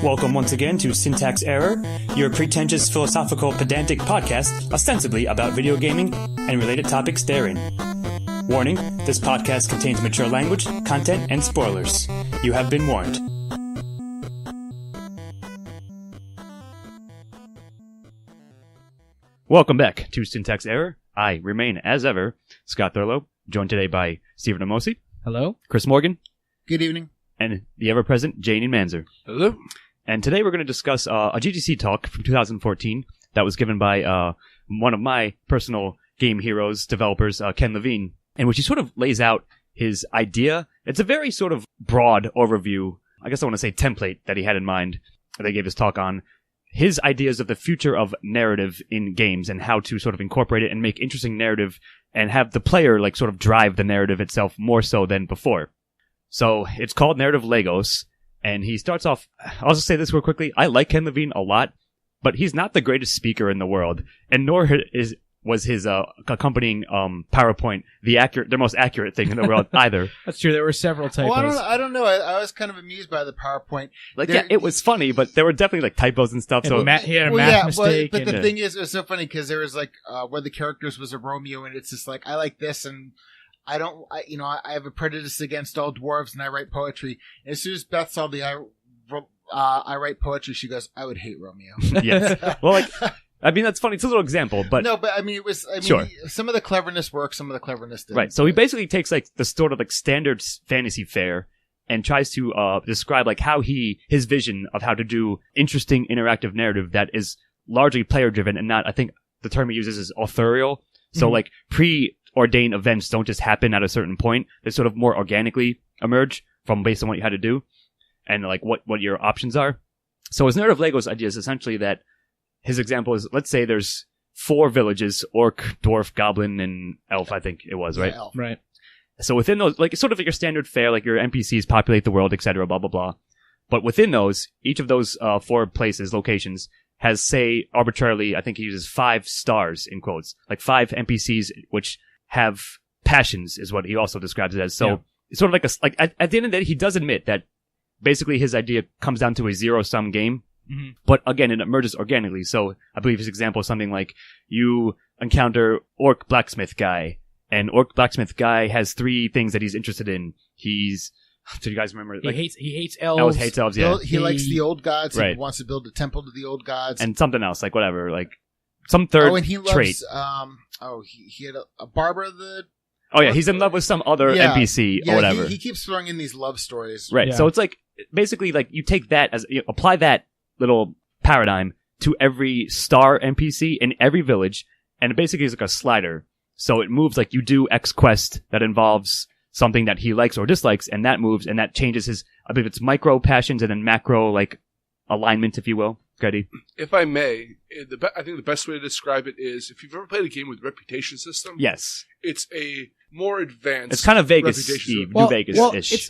Welcome once again to Syntax Error, your pretentious philosophical pedantic podcast ostensibly about video gaming and related topics therein. Warning, this podcast contains mature language, content, and spoilers. You have been warned. Welcome back to Syntax Error. I remain, as ever, Scott Thurlow, joined today by Stephen Amosi. Hello. Chris Morgan. Good evening. And the ever-present Janie Manzer. Hello. And today we're going to discuss a GDC talk from 2014 that was given by one of my personal game heroes, developers, Ken Levine, in which he sort of lays out his idea. It's a very sort of broad overview, I guess I want to say template that he had in mind that he gave his talk on. His ideas of the future of narrative in games and how to sort of incorporate it and make interesting narrative and have the player like sort of drive the narrative itself more so than before. So it's called Narrative Legos. And he starts off, I'll just say this real quickly, I like Ken Levine a lot, but he's not the greatest speaker in the world, and nor was his accompanying PowerPoint the most accurate thing in the world either. That's true, there were several typos. Well, I don't know. I was kind of amused by the PowerPoint. It was funny, but there were definitely like typos and stuff. So he had a math mistake. But the thing is, it was so funny because there was like one of the characters was a Romeo, and it's just like, I like this, and I have a prejudice against all dwarves, and I write poetry. And as soon as Beth saw the I write poetry, she goes, I would hate Romeo. Yes. Well, I mean, that's funny. It's a little example, but no, but I mean, sure. Some of the cleverness works, some of the cleverness didn't. Right. So he basically takes like the sort of like standard fantasy fare and tries to describe like how his vision of how to do interesting interactive narrative that is largely player driven and not, I think the term he uses is authorial. So like preordained events don't just happen at a certain point. They sort of more organically emerge from based on what you had to do and like what your options are. So his Narrative Legos idea is essentially that his example is, let's say there's 4 villages, orc, dwarf, goblin, and elf, I think it was, right? Yeah, elf. Right. So within those, like, it's sort of like your standard fare, like your NPCs populate the world, etc., blah, blah, blah. But within those, each of those 4 places, locations, has, say, arbitrarily, I think he uses 5 stars, in quotes, like 5 NPCs which have passions, is what he also describes it as. So it's sort of like at the end of the day, he does admit that basically his idea comes down to a zero-sum game. Mm-hmm. But again, it emerges organically. So I believe his example is something like you encounter Orc Blacksmith Guy, and Orc Blacksmith Guy has 3 things that he's interested in. Do you guys remember? He hates elves. Hates elves, yeah. He likes the old gods. Right. He wants to build a temple to the old gods. And something else, like whatever, like some third and he loves, trait. He had a Barbara the... Oh yeah, he's in love with some other NPC or whatever. He keeps throwing in these love stories. Right, Yeah. so it's like, basically, like, you take that as, apply that little paradigm to every star NPC in every village, and it basically is like a slider. So it moves like you do X quest that involves something that he likes or dislikes, and that moves, and that changes his, I believe it's micro passions and then macro, like, alignment, if you will. Grady? If I may, I think the best way to describe it is, if you've ever played a game with reputation system, Yes. it's a more advanced. It's kind of reputation Vegas-y, New Vegas-ish.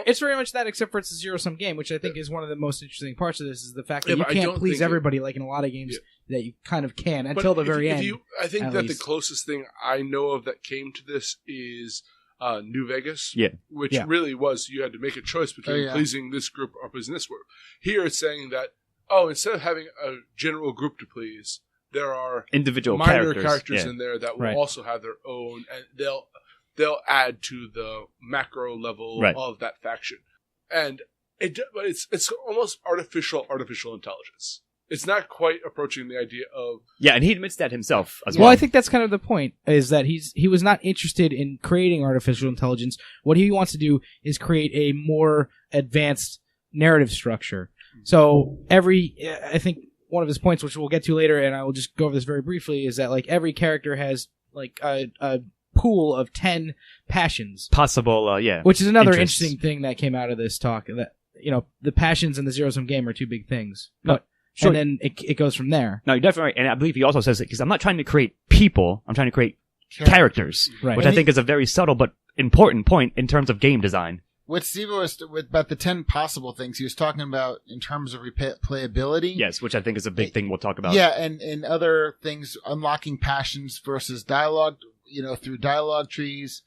It's very much that, except for it's a zero-sum game, which I think is one of the most interesting parts of this, is the fact that you can't please everybody like in a lot of games that you kind of can until the very end. I think that the closest thing I know of that came to this is New Vegas, which really was, you had to make a choice between pleasing this group or pleasing this group. Here it's saying that, instead of having a general group to please, there are individual minor characters in there that will also have their own, and they'll add to the macro level of that faction. And but it's almost artificial intelligence. It's not quite approaching the idea of... Yeah, and he admits that himself as well. Well, I think that's kind of the point, is that he was not interested in creating artificial intelligence. What he wants to do is create a more advanced narrative structure. So I think one of his points, which we'll get to later, and I will just go over this very briefly, is that like every character has like a pool of 10 passions. Possible, Which is another interests. interesting thing that came out of this talk, that, the passions and the zero-sum game are 2 big things. But Sure. And then it goes from there. No, you're definitely right. And I believe he also says it, because I'm not trying to create people, I'm trying to create characters. Right. Which I think is a very subtle but important point in terms of game design. What Steve was about the 10 possible things he was talking about in terms of replayability. Yes, which I think is a big thing we'll talk about. Yeah, and other things, unlocking passions versus dialogue, through dialogue trees.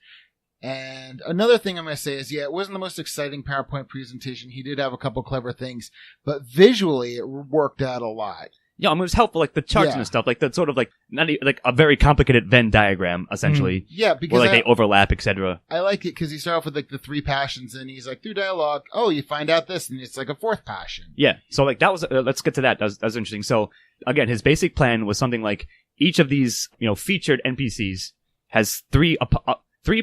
And another thing I'm going to say is, it wasn't the most exciting PowerPoint presentation. He did have a couple clever things, but visually it worked out a lot. Yeah, I mean, it was helpful, like the charts and stuff, like that sort of like not even, like a very complicated Venn diagram, essentially. Yeah, because where they overlap, etc. I like it because he started off with like the 3 passions, and he's like through dialogue. Oh, you find out this, and it's like a 4th passion. Yeah, so like that was. Let's get to that. That was interesting. So again, his basic plan was something like each of these, featured NPCs has three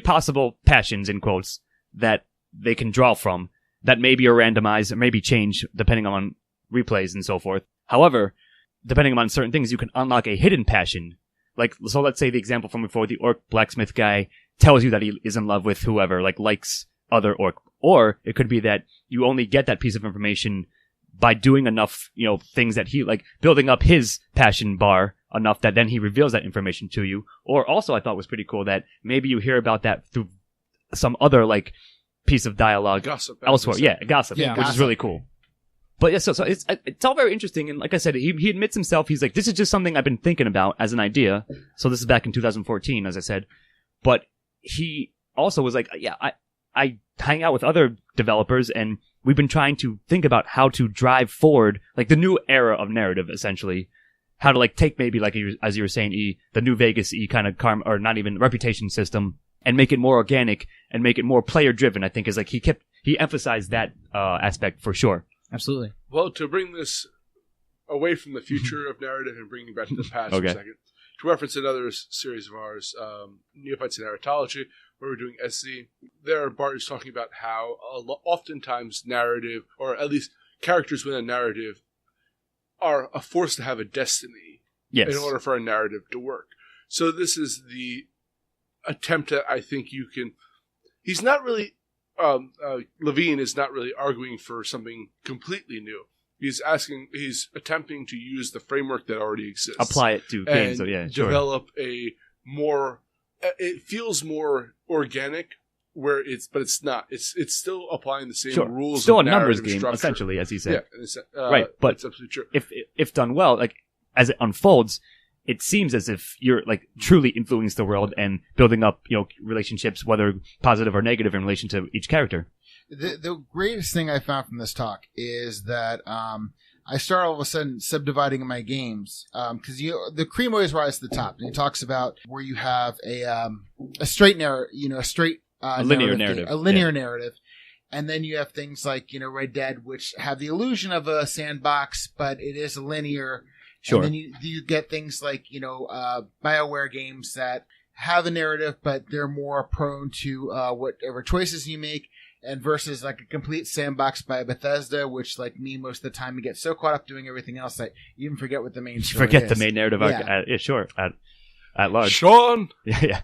possible passions in quotes that they can draw from that maybe are randomized or maybe change depending on replays and so forth. However, depending on certain things, you can unlock a hidden passion. Like, so let's say the example from before, the orc blacksmith guy tells you that he is in love with whoever, like likes other orc. Or it could be that you only get that piece of information by doing enough, things that he, like building up his passion bar enough that then he reveals that information to you. Or also I thought was pretty cool that maybe you hear about that through some other, like, piece of dialogue gossip elsewhere. Yeah, gossip, Yeah, which is really cool. But yeah, so it's all very interesting, and like I said, he admits himself, he's like, this is just something I've been thinking about as an idea. So this is back in 2014, as I said. But he also was like, yeah, I hang out with other developers, and we've been trying to think about how to drive forward, like, the new era of narrative, essentially. How to, like, take maybe, like, as you were saying, the New Vegas kind of karma, or not even reputation system, and make it more organic, and make it more player-driven, I think, is like, he emphasized that aspect for sure. Absolutely. Well, to bring this away from the future of narrative and bringing it back to the past for a second, to reference another series of ours, Neophytes in Narratology, where we're doing SC, there Bart is talking about how oftentimes narrative, or at least characters within a narrative, are forced to have a destiny in order for a narrative to work. So this is the attempt that I think you can... He's not really... Levine is not really arguing for something completely new. He's attempting to use the framework that already exists, apply it to games, develop a more. It feels more organic, but it's not. It's still applying the same rules. Still of a numbers game, structure. essentially, as he said. Yeah, right, but that's absolutely true. If done well, like as it unfolds, it seems as if you're like truly influencing the world and building up, relationships, whether positive or negative, in relation to each character. The greatest thing I found from this talk is that I start all of a sudden subdividing my games because the cream always rises to the top, and he talks about where you have a straight narrative, a linear narrative. And then you have things like, Red Dead, which have the illusion of a sandbox, but it is a linear. Sure. And then you get things like, BioWare games that have a narrative, but they're more prone to whatever choices you make, and versus like a complete sandbox by Bethesda, which, like me, most of the time you get so caught up doing everything else that you even forget what the main story is. Forget the main narrative arc. At large. Sean! Yeah.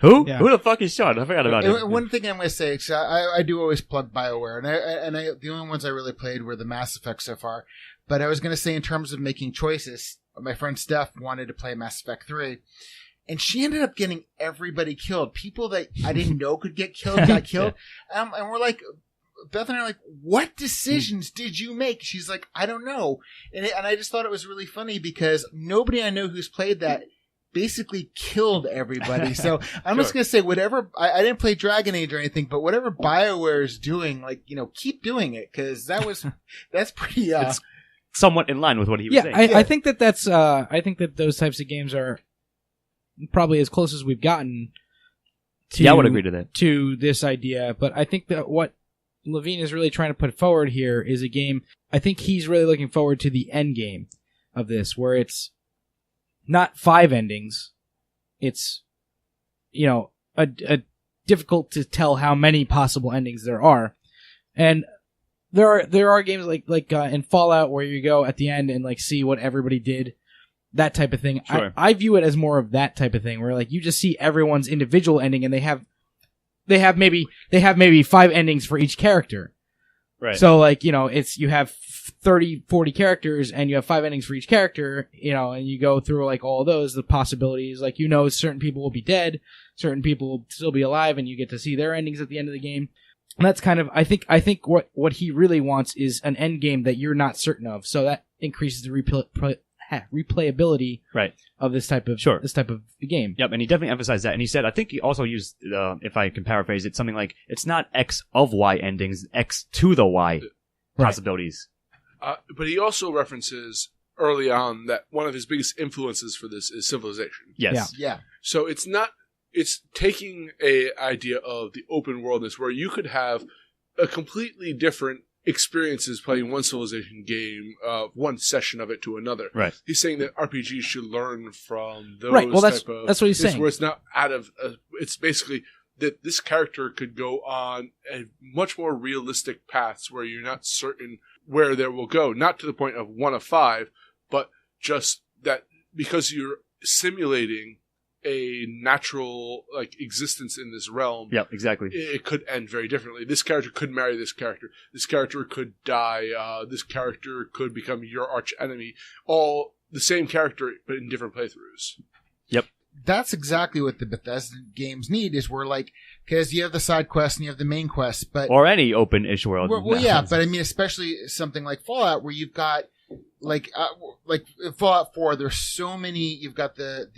Who? Yeah. Who the fuck is Sean? I forgot about it. One thing I'm going to say, cause I do always plug BioWare, and the only ones I really played were the Mass Effect so far. But I was going to say, in terms of making choices, my friend Steph wanted to play Mass Effect 3, and she ended up getting everybody killed. People that I didn't know could get killed got killed. And we're like, Beth and I are like, what decisions did you make? She's like, I don't know. And I just thought it was really funny because nobody I know who's played that basically killed everybody. So I'm just going to say, whatever, I didn't play Dragon Age or anything, but whatever BioWare is doing, like, keep doing it, because that's pretty... It's somewhat in line with what he was saying. I think that's I think that those types of games are probably as close as we've gotten to, I would agree to that, to this idea. But I think that what Levine is really trying to put forward here is a game. I think he's really looking forward to the end game of this, where it's not 5 endings. It's, a difficult to tell how many possible endings there are. And there are games like in Fallout where you go at the end and like see what everybody did, that type of thing. Sure. I view it as more of that type of thing, where like you just see everyone's individual ending, and they have maybe 5 endings for each character. Right. So like, you have 30, 40 characters, and you have 5 endings for each character, and you go through like all those, the possibilities, like, certain people will be dead, certain people will still be alive, and you get to see their endings at the end of the game. And that's kind of, I think what he really wants is an end game that you're not certain of. So that increases the replayability of this type of game. Yep, and he definitely emphasized that. And he said, I think he also used, if I can paraphrase it, something like, it's not X of Y endings, X to the Y possibilities. But he also references early on that one of his biggest influences for this is Civilization. Yes. Yeah. So it's taking a idea of the open worldness where you could have a completely different experiences playing one Civilization game, one session of it to another. Right. He's saying that RPGs should learn from those Well, that's what he's saying. Where it's not out of... it's basically that this character could go on a much more realistic paths where you're not certain where they will go. Not to the point of 1 of 5, but just that because you're simulating a natural existence in this realm. Yeah, exactly. It could end very differently. This character could marry this character. This character could die. This character could become your arch enemy. All the same character, but in different playthroughs. Yep. That's exactly what the Bethesda games need, is where because you have the side quests and you have the main quests, but or any open-ish world. Well, yeah, but I mean, especially something like Fallout, where you've got like Fallout 4. There's so many. You've got the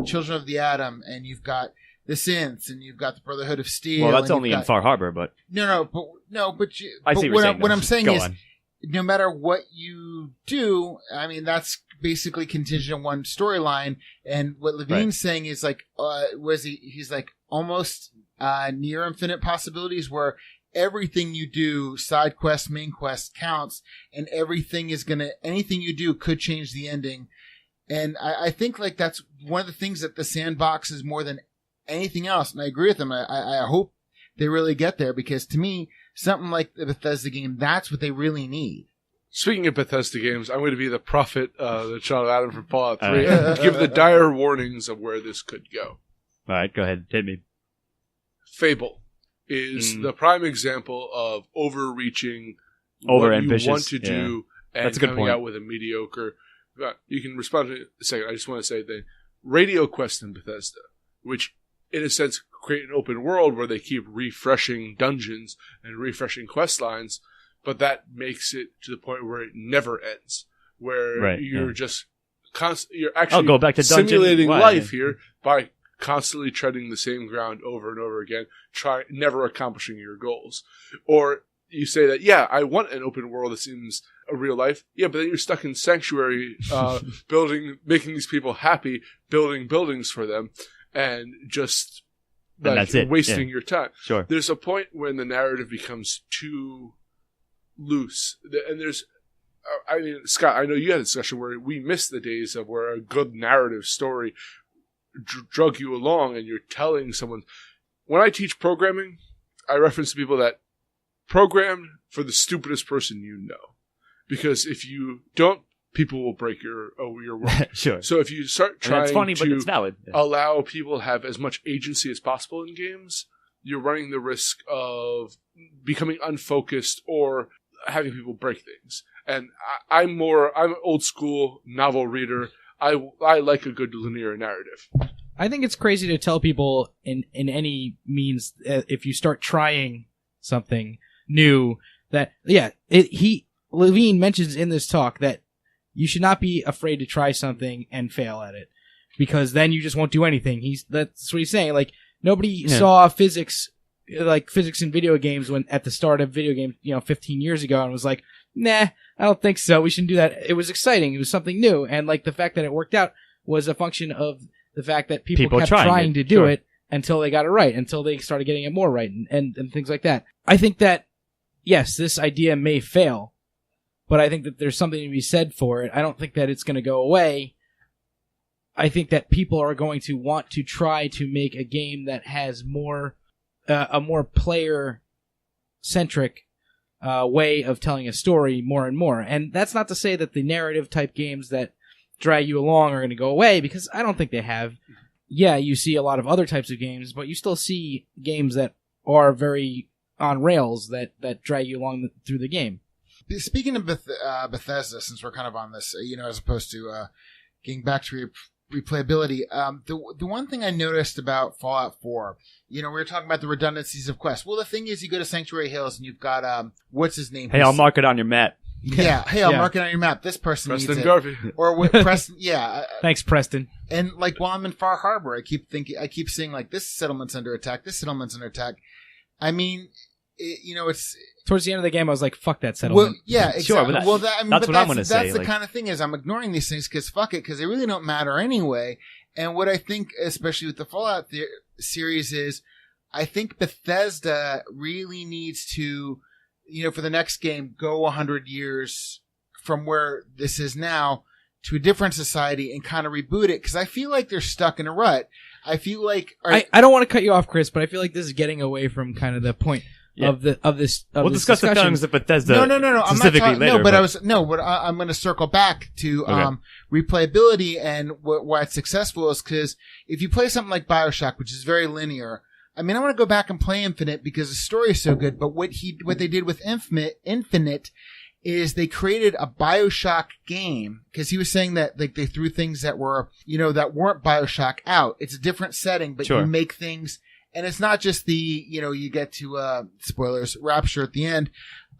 Children of the Atom, and you've got the Synths, and you've got the Brotherhood of Steel. Well, that's only in Far Harbor, but I see what I'm saying is, no matter what you do, I mean, that's basically contingent on one storyline. And what Levine's saying is he's like almost near infinite possibilities, where everything you do, side quest, main quest, counts, and anything you do could change the ending. And I think that's one of the things that the sandbox is more than anything else. And I agree with them. I hope they really get there, because to me, something like the Bethesda game, that's what they really need. Speaking of Bethesda games, I'm going to be the prophet, the child of Adam from Fallout 3, and give the dire warnings of where this could go. All right, go ahead. Hit me. Fable is the prime example of overreaching, over-ambitious, what you want to do, and that's a good coming point. out with a mediocre... You can respond to it in a second. I just want to say that Radio Quest in Bethesda, which in a sense create an open world where they keep refreshing dungeons and refreshing quest lines, but that makes it to the point where it never ends, where you're just you're actually go back to simulating life here by constantly treading the same ground over and over again, never accomplishing your goals. Or you say that, I want an open world that seems a real life. Yeah, but then you're stuck in Sanctuary, making these people happy, building buildings for them, and just that's it. Wasting your time. Sure. There's a point when the narrative becomes too loose, and there's, I mean, Scott, I know you had a discussion where we missed the days of where a good narrative story drug you along, and you're telling someone. When I teach programming, I reference to people that program for the stupidest person you know, because if you don't, people will break your work. Sure. So if you start trying but it's valid. Allow people to have as much agency as possible in games, you're running the risk of becoming unfocused or having people break things. And I'm an old school novel reader. I like a good linear narrative. I think it's crazy to tell people in any means, if you start trying something new, that Levine mentions in this talk that you should not be afraid to try something and fail at it, because then you just won't do anything. That's what he's saying. Like, nobody saw physics in video games when at the start of video games, 15 years ago, and was like, nah, I don't think so. We shouldn't do that. It was exciting. It was something new. And the fact that it worked out was a function of the fact that people kept trying to do it until they got it right, until they started getting it more right, and things like that. I think that, yes, this idea may fail, but I think that there's something to be said for it. I don't think that it's going to go away. I think that people are going to want to try to make a game that has a more player-centric way of telling a story more and more. And that's not to say that the narrative-type games that drag you along are going to go away, because I don't think they have. Yeah, you see a lot of other types of games, but you still see games that are very on rails that drag you along through the game. Speaking of Bethesda, since we're kind of on this, as opposed to getting back to replayability, the one thing I noticed about Fallout 4, we were talking about the redundancies of quests. Well, the thing is, you go to Sanctuary Hills and you've got, what's his name? Hey, I'll mark it on your map. Yeah. Hey, I'm marking on your map. This person Preston needs Garvey. it. Or with Preston. Yeah. Thanks, Preston. And like while I'm in Far Harbor, I keep seeing like this settlement's under attack. This settlement's under attack. I mean, it's towards the end of the game. I was like, "Fuck that settlement." Well, yeah, exactly. Sure, but that's what I'm going to say. That's the kind of thing is I'm ignoring these things because fuck it, because they really don't matter anyway. And what I think, especially with the Fallout series, is I think Bethesda really needs to, for the next game, go 100 years from where this is now to a different society and kind of reboot it, because I feel like they're stuck in a rut. I feel like I don't want to cut you off, Chris, but I feel like this is getting away from kind of the point of this. We'll discuss the feelings of Bethesda. No. I'm not talking. Later, but I'm going to circle back to replayability, and why it's successful is because if you play something like BioShock, which is very linear. I mean, I want to go back and play Infinite because the story is so good. But what they did with Infinite is they created a BioShock game, because he was saying that like they threw things that were, that weren't BioShock out. It's a different setting, but you make things, and it's not just the, you get to, spoilers, Rapture at the end.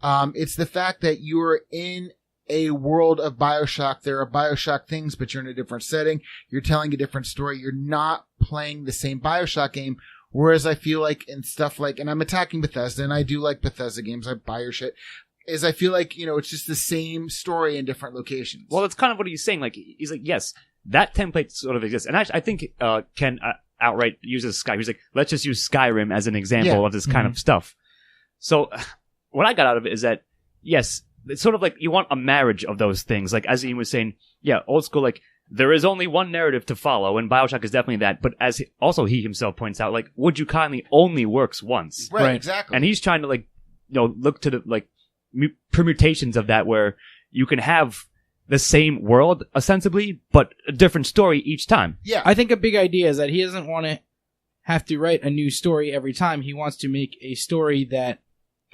It's the fact that you're in a world of BioShock. There are BioShock things, but you're in a different setting. You're telling a different story. You're not playing the same BioShock game. Whereas I feel like in stuff like, and I'm attacking Bethesda, and I do like Bethesda games. I buy your shit. Is I feel like, it's just the same story in different locations. Well, that's kind of what he's saying. Like, he's like, yes, that template sort of exists. And actually, I think Ken outright uses Skyrim. He's like, let's just use Skyrim as an example of this kind of stuff. So what I got out of it is that, yes, it's sort of like you want a marriage of those things. Like, as Ian was saying, old school, like, there is only one narrative to follow, and BioShock is definitely that. But as he himself points out, like, Would You Kindly only works once. Right, exactly. And he's trying to, like, look to the, like, permutations of that where you can have the same world ostensibly, but a different story each time. Yeah. I think a big idea is that he doesn't want to have to write a new story every time. He wants to make a story that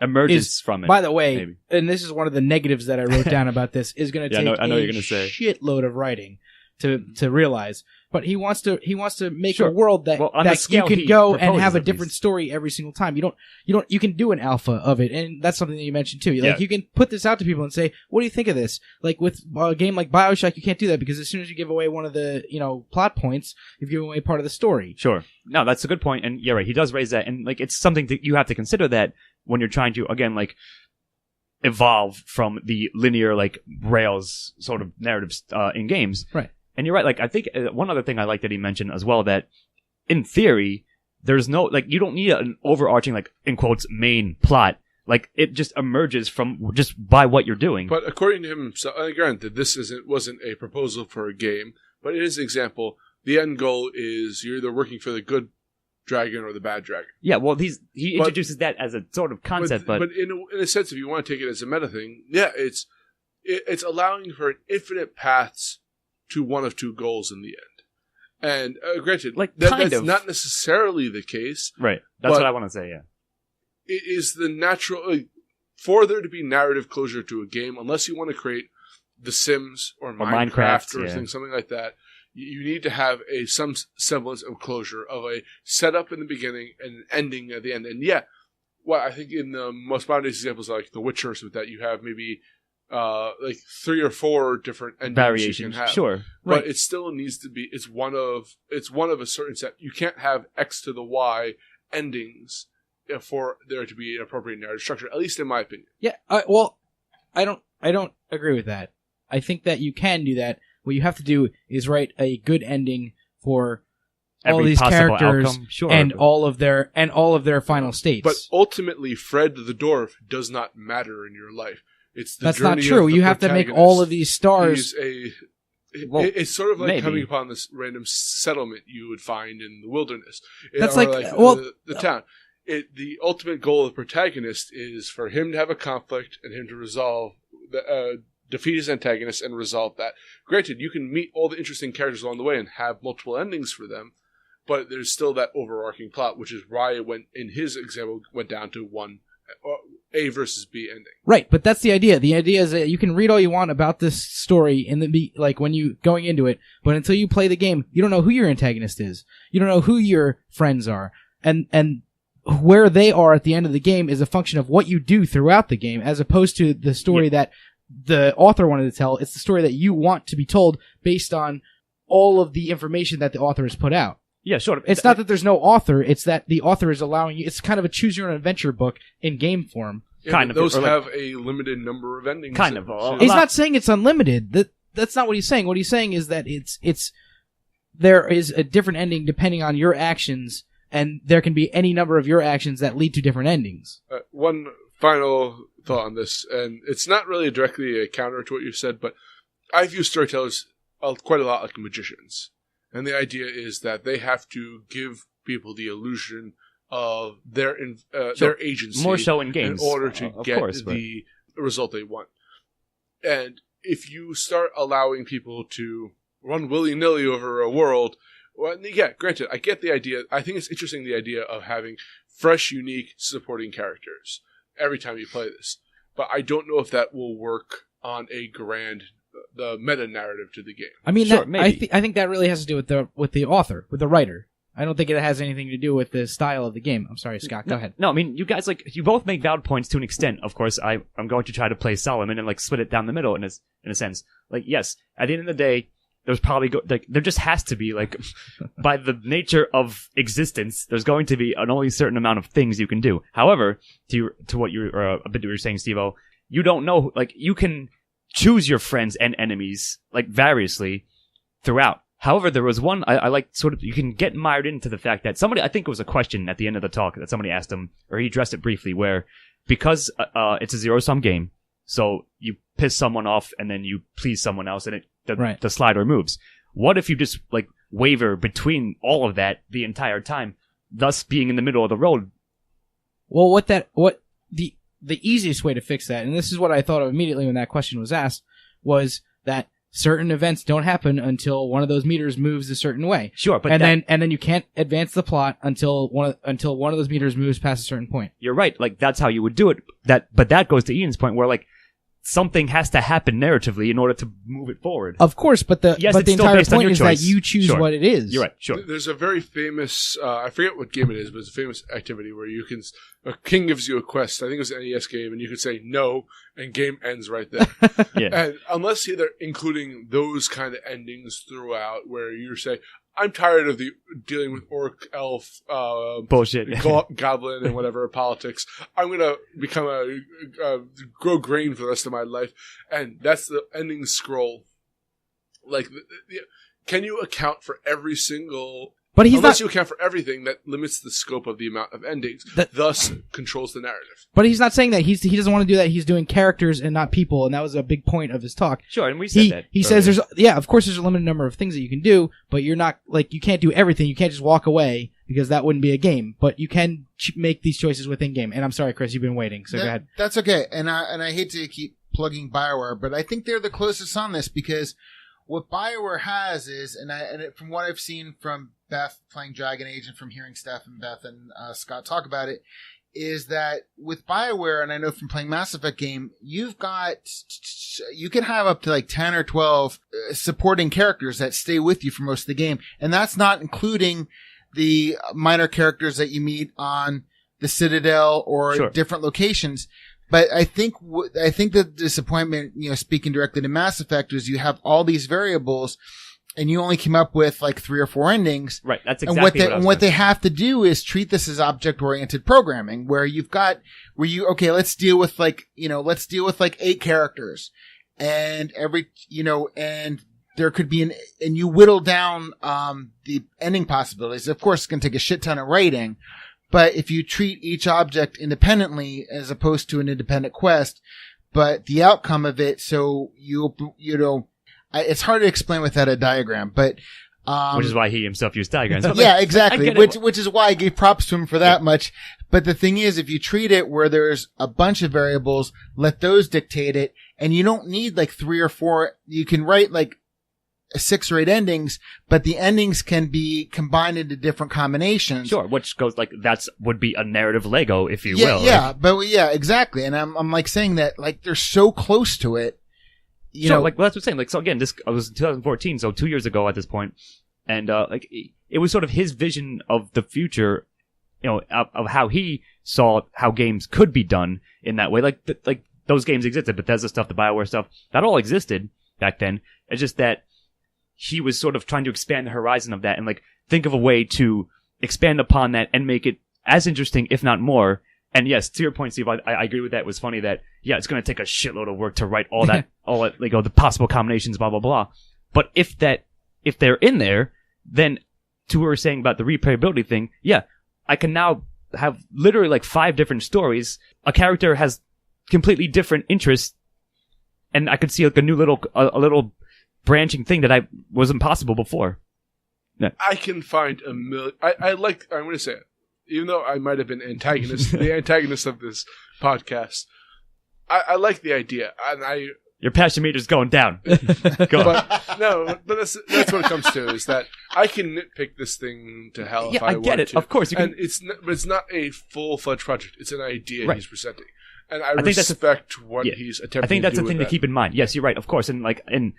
emerges from it. By the way, maybe. And this is one of the negatives that I wrote down about this, is going to take I know a you're gonna say. shitload of writing to realize. But he wants to make a world that you can go and have a different story every single time. You can do an alpha of it, and that's something that you mentioned too. Like, you can put this out to people and say, "What do you think of this?" Like with a game like BioShock, you can't do that because as soon as you give away one of the plot points, you've given away part of the story. Sure. No, that's a good point, and you're right. He does raise that, and like it's something that you have to consider that when you're trying to again evolve from the linear rails sort of narratives in games. Right. And you're right, I think one other thing I like that he mentioned as well, that in theory, there's no, you don't need an overarching, in quotes, main plot. It just emerges from just by what you're doing. But according to him, granted, this wasn't a proposal for a game, but in his example, the end goal is you're either working for the good dragon or the bad dragon. Yeah, well, he introduces that as a sort of concept, but in a sense, if you want to take it as a meta thing, it's allowing for infinite paths to one of two goals in the end. And granted, that's not necessarily the case. Right. That's what I want to say, yeah. It is the natural... for there to be narrative closure to a game, unless you want to create The Sims or Minecraft or something like that, you need to have some semblance of closure, of a setup in the beginning and an ending at the end. And I think in the most modern examples like The Witcher, with that you have maybe... 3 or 4 different endings variations, you can have. Sure, but it still needs to be. It's one of a certain set. You can't have X to the Y endings for there to be an appropriate narrative structure. At least in my opinion. Yeah. Well, I don't agree with that. I think that you can do that. What you have to do is write a good ending for all these characters and all of their final states. But ultimately, Fred the dwarf does not matter in your life. That's not true. You have to make all of these stars. It's sort of like coming upon this random settlement you would find in the wilderness. That's the town. The ultimate goal of the protagonist is for him to have a conflict and him to resolve, defeat his antagonist and resolve that. Granted, you can meet all the interesting characters along the way and have multiple endings for them, but there's still that overarching plot, which is why it in his example, went down to one A versus B ending. Right, but that's the idea. The idea is that you can read all you want about this story in when you going into it, but until you play the game, you don't know who your antagonist is. You don't know who your friends are. And where they are at the end of the game is a function of what you do throughout the game, as opposed to the story that the author wanted to tell. It's the story that you want to be told based on all of the information that the author has put out. Yeah, sure. It's not that there's no author, it's that the author is allowing you, it's kind of a choose your own adventure book in game form. Yeah, kind of. Those have a limited number of endings. Kind of. He's not saying it's unlimited. That's not what he's saying. What he's saying is that it's there is a different ending depending on your actions, and there can be any number of your actions that lead to different endings. One final thought on this, and it's not really directly a counter to what you said, but I view storytellers quite a lot like magicians. And the idea is that they have to give people the illusion of their agency. More so in games. In order to get the result they want. And if you start allowing people to run willy-nilly over a world, well, yeah, granted, I get the idea. I think it's interesting, the idea of having fresh, unique supporting characters every time you play this. But I don't know if that will work on the meta-narrative to the game. I mean, sure, I think that really has to do with the author, with the writer. I don't think it has anything to do with the style of the game. I'm sorry, Scott. Go ahead. No, I mean, you guys, you both make valid points to an extent. Of course, I'm going to try to play Solomon and, split it down the middle in a sense. Yes, at the end of the day, there's probably there just has to be, by the nature of existence, there's going to be an only certain amount of things you can do. However, to what you a bit what you're saying, Steve-O, you don't know, you can choose your friends and enemies, variously throughout. However, there was one, I like you can get mired into the fact that somebody, I think it was a question at the end of the talk that somebody asked him, or he addressed it briefly, where because it's a zero-sum game, so you piss someone off and then you please someone else and the slider moves. What if you just, waver between all of that the entire time, thus being in the middle of the road? Well, the easiest way to fix that, and this is what I thought of immediately when that question was asked, was that certain events don't happen until one of those meters moves a certain way. Sure, but then you can't advance the plot until one of those meters moves past a certain point. You're right. That's how you would do it. But that goes to Ian's point, where something has to happen narratively in order to move it forward. Of course, but the entire point is that you choose what it is. You're right. Sure. There's a very famous, I forget what game it is, but it's a famous activity where a king gives you a quest. I think it was an NES game, and you can say no, and game ends right there. Yeah. And unless they're including those kind of endings throughout, where you say, I'm tired of dealing with orc, elf, bullshit, goblin, and whatever politics. I'm gonna become grow grain for the rest of my life, and that's the ending scroll. Can you account for every single? But unless you account for everything, that limits the scope of the amount of endings, thus controls the narrative. But he's not saying that. He doesn't want to do that. He's doing characters and not people, and that was a big point of his talk. Sure, and we said that. He says of course there's a limited number of things that you can do, but you're not, you can't do everything. You can't just walk away, because that wouldn't be a game. But you can make these choices within game. And I'm sorry, Chris, you've been waiting, so go ahead. That's okay. And I hate to keep plugging BioWare, but I think they're the closest on this, because what BioWare has is, from what I've seen from Beth playing Dragon Age and from hearing Steph and Beth and Scott talk about it, is that with BioWare, and I know from playing Mass Effect game, you can have up to 10 or 12 supporting characters that stay with you for most of the game. And that's not including the minor characters that you meet on the Citadel or different locations. But I think the disappointment, speaking directly to Mass Effect, is you have all these variables, and you only came up with 3 or 4 endings. Right. That's exactly what they have to do is treat this as object-oriented programming, where let's deal with 8 characters, and and there could be and you whittle down the ending possibilities. Of course, it's going to take a shit ton of writing. But if you treat each object independently as opposed to an independent quest, but the outcome of it, so it's hard to explain without a diagram, but which is why he himself used diagrams. Yeah, exactly. Which is why I gave props to him for that much. But the thing is, if you treat it where there's a bunch of variables, let those dictate it, and you don't need 3 or 4. You can write 6 or 8 endings, but the endings can be combined into different combinations. Sure, which goes would be a narrative Lego, if you will. Yeah, exactly. And I'm saying that they're so close to it. That's what I'm saying. So again, this was 2014, so 2 years ago at this point, and it was sort of his vision of the future, of how he saw how games could be done in that way. those games existed. Bethesda stuff, the BioWare stuff, that all existed back then. It's just that he was sort of trying to expand the horizon of that and like think of a way to expand upon that and make it as interesting, if not more. And yes, to your point, Steve, I agree with that. It was funny that, yeah, it's going to take a shitload of work to write all that, like, the possible combinations, blah, blah, blah. But if they're in there, then to what we were saying about the replayability thing, yeah, I can now have literally like 5 different stories. A character has completely different interests, and I could see like a little branching thing that wasn't possible before. Yeah. I can find a million. I'm going to say it. Even though I might have been the antagonist of this podcast, I like the idea, and your passion meter's going down. Go on. But that's what it comes to, is that I can nitpick this thing to hell if I want to. get it. Of course, you can. And it's not a full-fledged project. It's an idea he's presenting, and I respect what he's attempting to do. I think that's the thing to keep in mind. Yes, you're right. Of course, and like in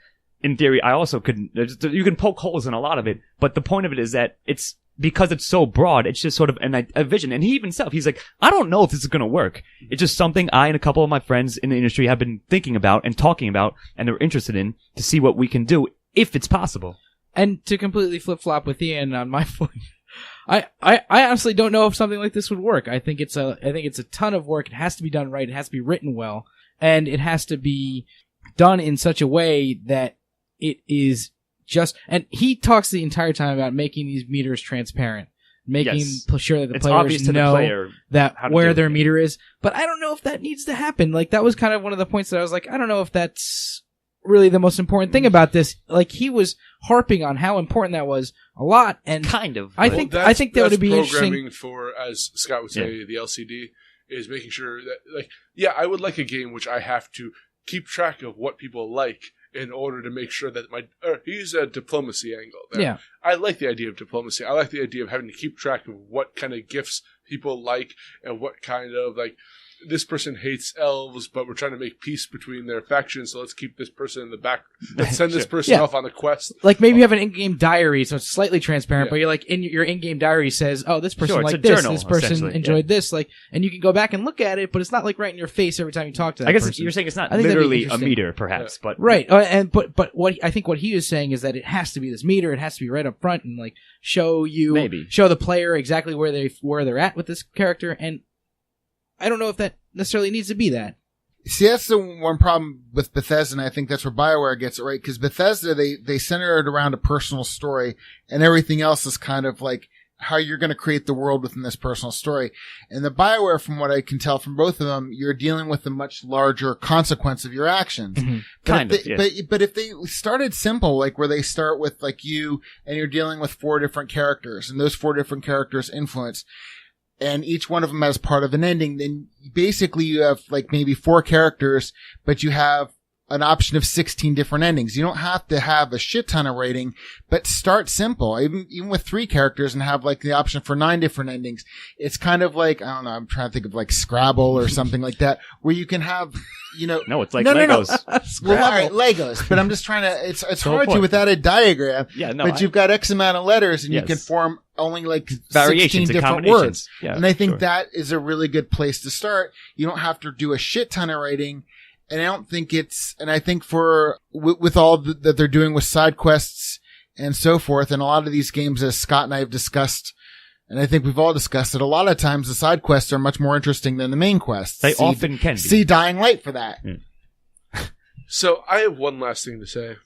theory, I also could. You can poke holes in a lot of it, but the point of it is that it's. Because it's so broad, it's just sort of a vision. And he even himself, he's like, I don't know if this is going to work. It's just something I and a couple of my friends in the industry have been thinking about and talking about, and they're interested in to see what we can do if it's possible. And to completely flip-flop with Ian on my point, I honestly don't know if something like this would work. I think it's a ton of work. It has to be done right. It has to be written well, and it has to be done in such a way that it is and he talks the entire time about making these meters transparent, making sure that the players know that where their meter is. But I don't know if that needs to happen. Like, that was kind of one of the points that I was like, I don't know if that's really the most important thing about this. Like, he was harping on how important that was a lot, and kind of. I think that would be programming interesting. For, as Scott would say, the LCD is making sure that, like, yeah, I would like a game which I have to keep track of what people like, in order to make sure that he's a diplomacy angle there. Yeah. I like the idea of diplomacy. I like the idea of having to keep track of what kind of gifts people like and what kind of, like, this person hates elves, but we're trying to make peace between their factions, so let's keep this person in the back. Let's send this person off on a quest. Like, maybe you have an in-game diary, so it's slightly transparent, but you're like, your in-game diary says, oh, this person liked this, journal, this person enjoyed this, like, and you can go back and look at it, but it's not like right in your face every time you talk to that person. I guess you're saying it's not literally a meter, perhaps, but right. But what he is saying is that it has to be this meter. It has to be right up front and like show the player exactly where they're at with this character. And I don't know if that necessarily needs to be that. See, that's the one problem with Bethesda, and I think that's where BioWare gets it right, because Bethesda, they center it around a personal story, and everything else is kind of like how you're going to create the world within this personal story. And the BioWare, from what I can tell from both of them, you're dealing with a much larger consequence of your actions. Mm-hmm. But if they started simple, like where they start with like you, and you're dealing with 4 different characters, and those 4 different characters influence, and each one of them has part of an ending, then basically you have like maybe 4 characters, but you have an option of 16 different endings. You don't have to have a shit ton of rating, but start simple. Even with 3 characters and have like the option for 9 different endings. It's kind of like, I don't know, I'm trying to think of like Scrabble or something like that, where you can have, No, it's like Legos. Well, all right, Legos, but I'm just trying to, it's hard to without a diagram. But you've got X amount of letters and you can form only like 16 different words. Yeah, and I think that is a really good place to start. You don't have to do a shit ton of rating. And I don't think and I think with all that they're doing with side quests and so forth, and a lot of these games, as Scott and I have discussed, and I think we've all discussed it, a lot of times the side quests are much more interesting than the main quests. They often can be. See Dying Light for that. So I have one last thing to say.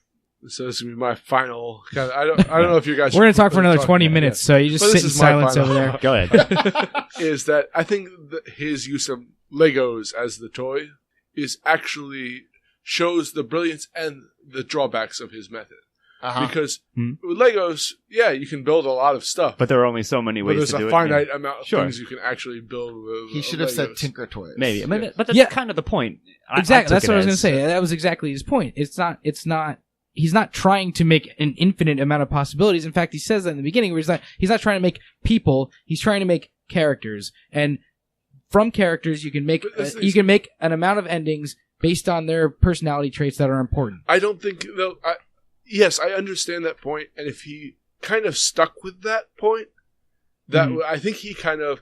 So this is going to be my final. I don't know if you guys. We're going to talk for another 20 minutes, so you just sit in silence over there. Go ahead. Is that I think his use of Legos as the toy is actually shows the brilliance and the drawbacks of his method. Because with Legos, you can build a lot of stuff. But there are only so many ways to do it. There's a finite amount of things you can actually build with He should have said Tinker Toys. Maybe. But that's kind of the point. Exactly. That's what I was going to say. That was exactly his point. He's not trying to make an infinite amount of possibilities. In fact, he says that in the beginning, where he's not trying to make people, he's trying to make characters. And from characters, you can make an amount of endings based on their personality traits that are important. I don't think though. Yes, I understand that point, and if he kind of stuck with that point, I think he kind of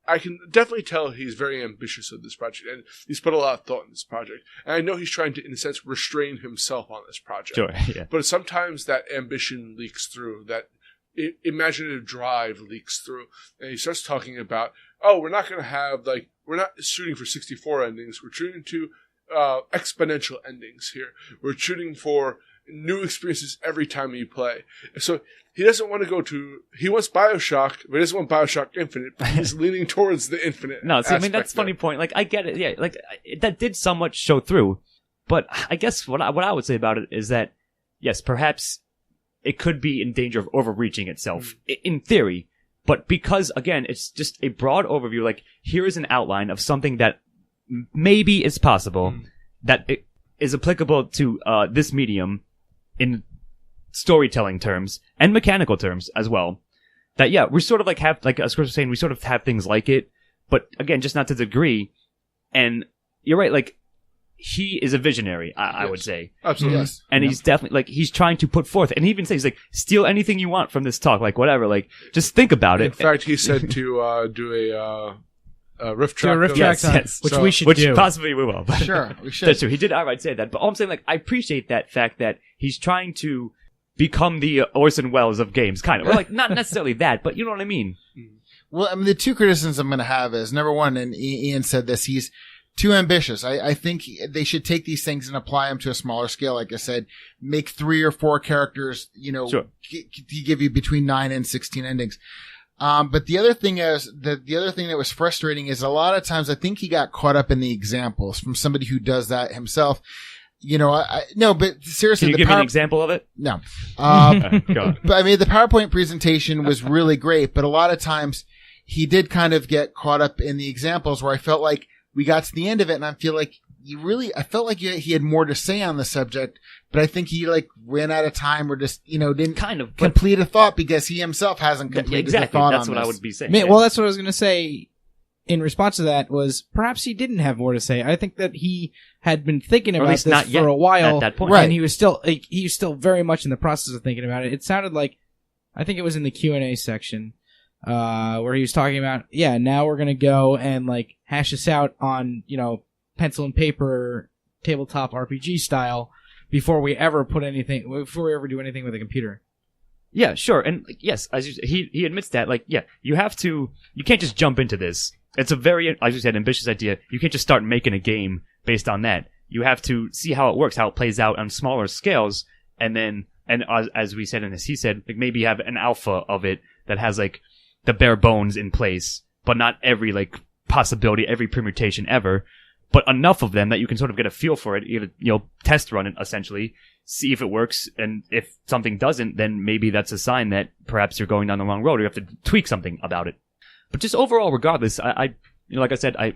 I can definitely tell he's very ambitious of this project, and he's put a lot of thought in this project. And I know he's trying to, in a sense, restrain himself on this project. Sure, yeah. But sometimes that ambition leaks through, that imaginative drive leaks through, and he starts talking about, we're not shooting for 64 endings. We're shooting to exponential endings here. We're shooting for new experiences every time you play. So he doesn't want to he wants BioShock, but he doesn't want BioShock Infinite. But he's leaning towards the Infinite. No, see, I mean, that's a funny point. Like, I get it. Yeah, like, that did somewhat show through. But I guess what I would say about it is that, yes, perhaps it could be in danger of overreaching itself, in theory. But because, again, it's just a broad overview, like, here is an outline of something that maybe is possible, that it is applicable to this medium in storytelling terms and mechanical terms as well. That, yeah, we sort of like have, like as Chris was saying, we sort of have things like it, but again, just not to the degree. And you're right, like, he is a visionary, I would say. Absolutely. Yes. And he's definitely, like, he's trying to put forth, and he even says, like, steal anything you want from this talk, like, whatever, like, just think about it. In fact, he said to do a riff track. Yes. Which we should do. Which possibly we will. But Sure, we should. That's true. He did outright say that. But all I'm saying, like, I appreciate that fact that he's trying to become the Orson Welles of games, kind of. Or, like, not necessarily that, but you know what I mean. Well, I mean, the two criticisms I'm going to have is, number one, and Ian said this, he's too ambitious. I think they should take these things and apply them to a smaller scale. Like I said, make 3 or 4 characters, Sure. Give you between 9 and 16 endings. But the other thing is, the other thing that was frustrating is a lot of times I think he got caught up in the examples from somebody who does that himself. No, but seriously, Can you give me an example of it? No. Go on. But I mean, the PowerPoint presentation was really great, but a lot of times he did kind of get caught up in the examples where I felt like we got to the end of it and I feel like I felt like he had more to say on the subject, but I think he like ran out of time or just, didn't kind of complete a thought because he himself hasn't completed the thought That's on what this. I would be saying. Well, that's what I was going to say in response to that was perhaps he didn't have more to say. I think that he had been thinking about this not for a while. At that point. Right. And he was still very much in the process of thinking about it. It sounded like, I think it was in the Q&A section, where he was talking about, now we're going to go and like hash this out on, pencil and paper, tabletop RPG style before we ever do anything with a computer. Yeah, sure. And yes, he admits that, like, you can't just jump into this. It's a very, as you said, ambitious idea. You can't just start making a game based on that. You have to see how it works, how it plays out on smaller scales, and then, as we said and as he said, like maybe have an alpha of it that has like the bare bones in place, but not every like possibility, every permutation ever, but enough of them that you can sort of get a feel for it, test run it essentially, see if it works, and if something doesn't, then maybe that's a sign that perhaps you're going down the wrong road or you have to tweak something about it. But just overall, regardless, I like I said, I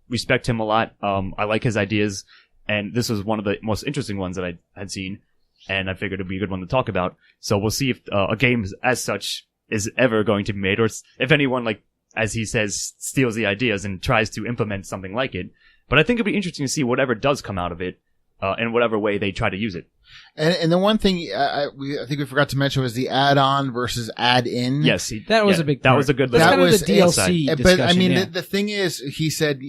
respect him a lot. I like his ideas, and this was one of the most interesting ones that I had seen, and I figured it'd be a good one to talk about. So we'll see if a game as such is ever going to be made, or if anyone, like, as he says, steals the ideas and tries to implement something like it. But I think it'd be interesting to see whatever does come out of it, in whatever way they try to use it. And the one thing I think we forgot to mention was the add-on versus add-in. Yes, that was a big part. That was a good. That's That kind of was the DLC discussion. But I mean, the thing is, he said,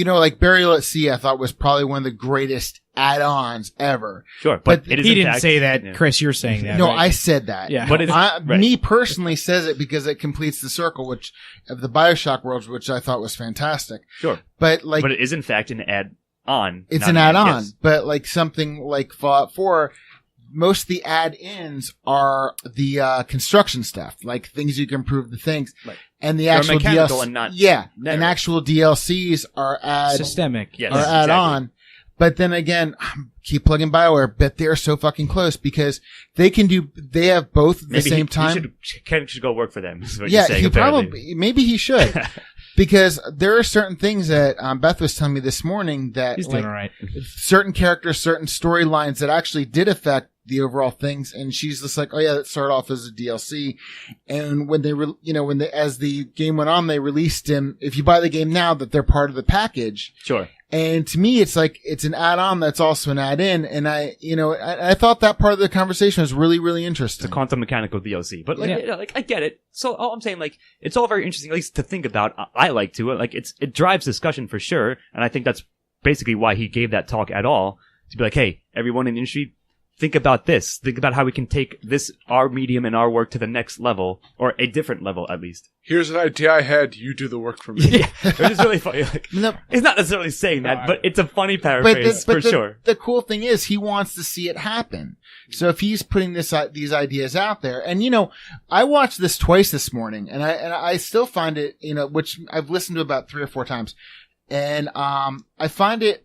like Burial at Sea, I thought was probably one of the greatest add-ons ever. Sure, but it is he in didn't fact, say that, Chris. You're saying that. No, right? I said that. Yeah, but Me personally says it because it completes the circle, which of the BioShock worlds, which I thought was fantastic. Sure, but it is in fact an add-on. It's an add-on, yes. But like something like Fallout 4, most of the add-ins are the construction stuff, like things you can improve the things, right. And the actual mechanical DLC, and not and actual DLCs are systemic, yes, are add-on. Exactly. But then again, keep plugging BioWare, but they're so fucking close because they have both at the same time. Ken should go work for them. Is what Yeah, you're saying, maybe he should. Because there are certain things that Beth was telling me this morning that he's doing all right. Certain characters, certain storylines that actually did affect the overall things. And she's just like, oh yeah, that started off as a DLC. And when as the game went on, they released him. If you buy the game now, that they're part of the package. Sure. And to me, it's like, it's an add-on that's also an add-in. And I thought that part of the conversation was really, really interesting. It's a quantum mechanical DLC. But I get it. So all I'm saying, like, it's all very interesting, at least to think about. I like to. Like, it drives discussion for sure. And I think that's basically why he gave that talk at all. To be like, hey, everyone in the industry, think about this. Think about how we can take our medium and our work to the next level, or a different level at least. Here's an idea I had. You do the work for me. Yeah, it's just really funny. Like, he's not necessarily saying that, but it's a funny paraphrase for sure. The cool thing is he wants to see it happen. So if he's putting these ideas out there, and I watched this twice this morning, and I still find it, which I've listened to about 3 or 4 times. And, I find it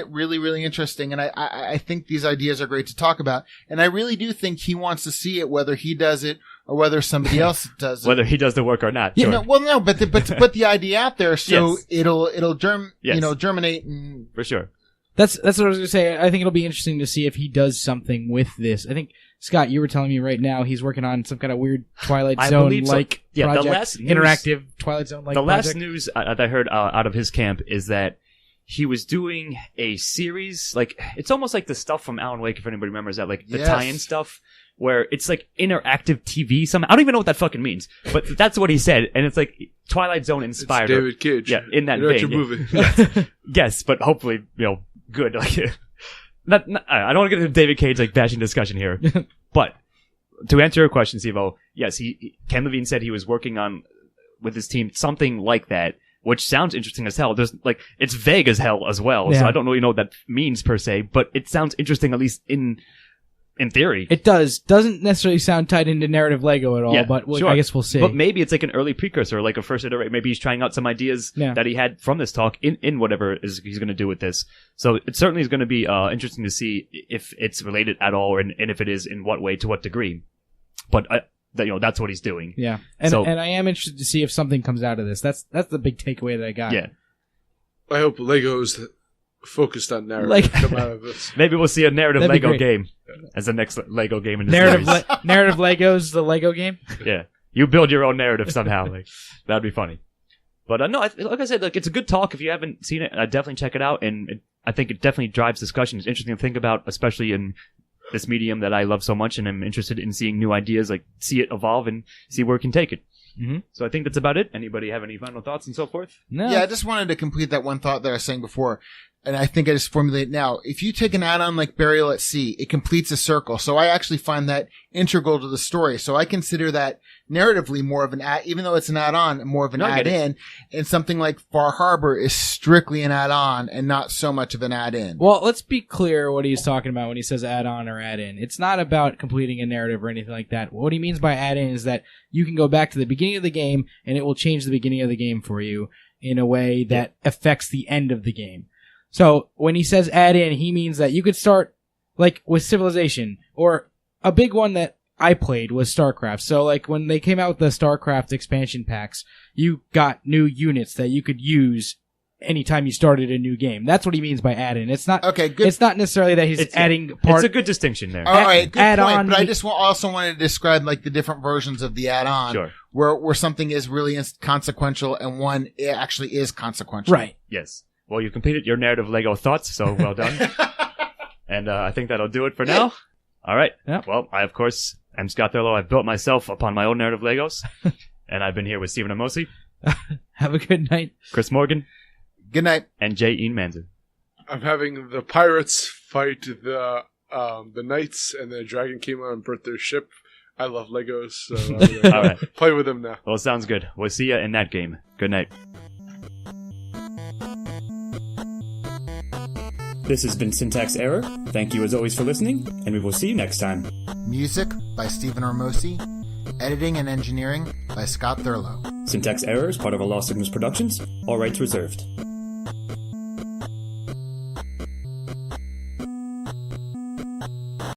really, really interesting. And I think these ideas are great to talk about. And I really do think he wants to see it, whether he does it or whether somebody else does it. Whether he does the work or not. Sure. But to put the idea out there so yes. it'll germinate and. For sure. That's what I was going to say. I think it'll be interesting to see if he does something with this. I think, Scott, you were telling me right now he's working on some kind of weird Twilight Zone-like project. The last news, interactive Twilight Zone-like project. The last news that I heard out of his camp is that he was doing a series, like, it's almost like the stuff from Alan Wake, if anybody remembers that, like, the tie-in stuff, where it's like interactive TV somehow. I don't even know what that fucking means, but that's what he said, and it's like Twilight Zone inspired. It's David Cage. Yeah, in that vein. Movie. Yes, but hopefully, good. Like, I don't want to get into David Cage like bashing discussion here, but to answer your question, Sivo, yes, Ken Levine said he was working on with his team something like that, which sounds interesting as hell. There's it's vague as hell as well, so I don't really know what that means per se, but it sounds interesting at least in theory. It doesn't necessarily sound tied into narrative Lego at all, but sure. I guess we'll see. But maybe it's like an early precursor, like a first iteration. Maybe he's trying out some ideas that he had from this talk in whatever he's going to do with this. So it certainly is going to be interesting to see if it's related at all, and if it is, in what way, to what degree. But that's what he's doing. Yeah, and I am interested to see if something comes out of this. That's the big takeaway that I got. Yeah, I hope Lego's focused on narrative come out of this. Maybe we'll see a narrative Lego game as the next Lego game in the narrative. series. Narrative Legos, the Lego game. Yeah, you build your own narrative somehow. That'd be funny. But no, like I said, it's a good talk. If you haven't seen it, definitely check it out. And I think it definitely drives discussion. It's interesting to think about, especially in this medium that I love so much, and I'm interested in seeing new ideas, like see it evolve and see where it can take it. Mm-hmm. So I think that's about it. Anybody have any final thoughts and so forth? No. Yeah, I just wanted to complete that one thought that I was saying before. And I think I just formulate it now. If you take an add-on like Burial at Sea, it completes a circle. So I actually find that integral to the story. So I consider that narratively more of an even though it's an add-on, more of an add-in. And something like Far Harbor is strictly an add-on and not so much of an add-in. Well, let's be clear what he's talking about when he says add-on or add-in. It's not about completing a narrative or anything like that. What he means by add-in is that you can go back to the beginning of the game and it will change the beginning of the game for you in a way that affects the end of the game. So when he says add in, he means that you could start like with Civilization, or a big one that I played was StarCraft. So like when they came out with the StarCraft expansion packs, you got new units that you could use anytime you started a new game. That's what he means by add in. It's not good. It's not necessarily that he's adding part. It's a good distinction there. All right, good point. But I just also wanted to describe like the different versions of the add-on, sure, where something is really consequential and one actually is consequential. Right. Yes. Well, you completed your narrative Lego thoughts, so well done. And I think that'll do it for now. All right. Yeah. Well, I, of course, am Scott Thurlow. I've built myself upon my own narrative Legos. And I've been here with Stephen Amosi. Have a good night. Chris Morgan. Good night. And Jay Ian Manzin. I'm having the pirates fight the knights, and the dragon came out and burnt their ship. I love Legos, so all right, play with them now. Well, sounds good. We'll see you in that game. Good night. This has been Syntax Error. Thank you as always for listening, and we will see you next time. Music by Stephen Armosi. Editing and engineering by Scott Thurlow. Syntax Error is part of a Lost Signals Productions. All rights reserved.